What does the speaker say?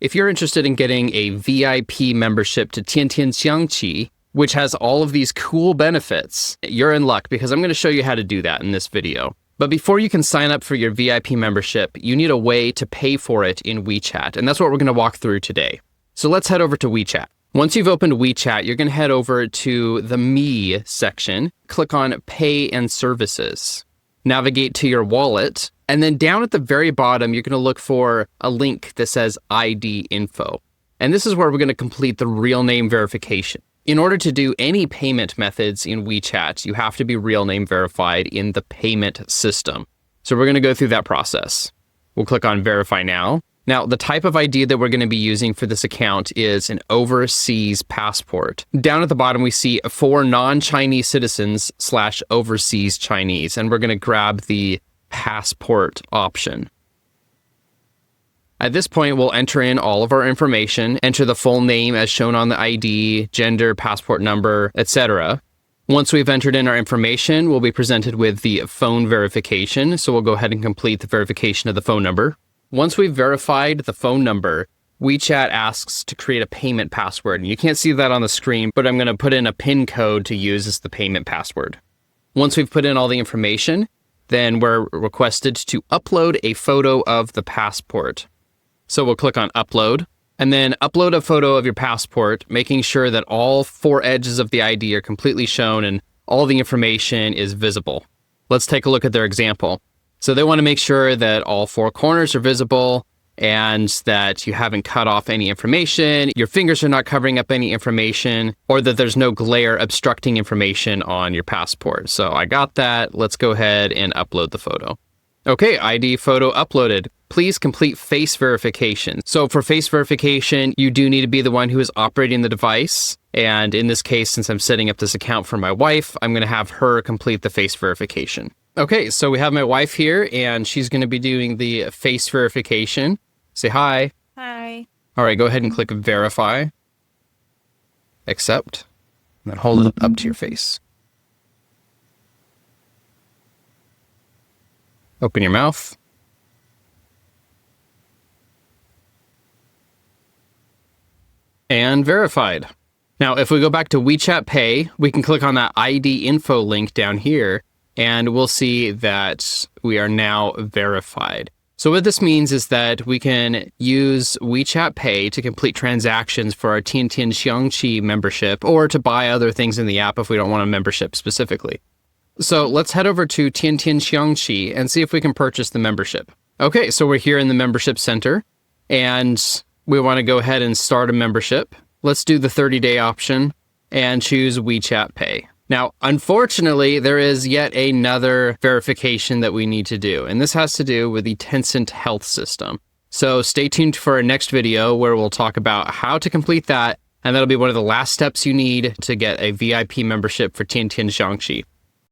If you're interested in getting a VIP membership to Tiantian Xiangqi, which has all of these cool benefits, you're in luck because I'm going to show you how to do that in this video. But before you can sign up for your VIP membership, you need a way to pay for it in WeChat, and that's what we're going to walk through today. So let's head over to WeChat. Once you've opened WeChat, you're going to head over to the Me section, click on Pay and Services, navigate to your wallet, and then down at the very bottom, you're going to look for a link that says ID info. And this is where we're going to complete the real name verification. In order to do any payment methods in WeChat, you have to be real name verified in the payment system. So we're going to go through that process. We'll click on Verify Now. Now, the type of ID that we're going to be using for this account is an overseas passport. Down at the bottom, we see for non-Chinese citizens / overseas Chinese, and we're going to grab the passport option. At this point, we'll enter in all of our information, enter the full name as shown on the ID, gender, passport number, etc. Once we've entered in our information, we'll be presented with the phone verification, so we'll go ahead and complete the verification of the phone number. Once we've verified the phone number, WeChat asks to create a payment password. And you can't see that on the screen, but I'm going to put in a PIN code to use as the payment password. Once we've put in all the information, then we're requested to upload a photo of the passport. So we'll click on Upload, and then upload a photo of your passport, making sure that all 4 edges of the ID are completely shown and all the information is visible. Let's take a look at their example. So they want to make sure that all 4 corners are visible and that you haven't cut off any information, your fingers are not covering up any information, or that there's no glare obstructing information on your passport. So I got that. Let's go ahead and upload the photo. Okay, ID photo uploaded. Please complete face verification. So for face verification, you do need to be the one who is operating the device. And in this case, since I'm setting up this account for my wife, I'm going to have her complete the face verification. Okay, so we have my wife here, and she's going to be doing the face verification. Say hi. Hi. All right, go ahead and click Verify. Accept. And then hold it up to your face. Open your mouth. And verified. Now, if we go back to WeChat Pay, we can click on that ID info link down here, and we'll see that we are now verified. So what this means is that we can use WeChat Pay to complete transactions for our Tiantian Xiangqi membership, or to buy other things in the app if we don't want a membership specifically. So let's head over to Tiantian Xiangqi and see if we can purchase the membership. Okay, so we're here in the membership center, and we want to go ahead and start a membership. Let's do the 30-day option and choose WeChat Pay. Now, unfortunately, there is yet another verification that we need to do, and this has to do with the Tencent Health system. So stay tuned for our next video where we'll talk about how to complete that, and that'll be one of the last steps you need to get a VIP membership for Tiantian Xiangqi.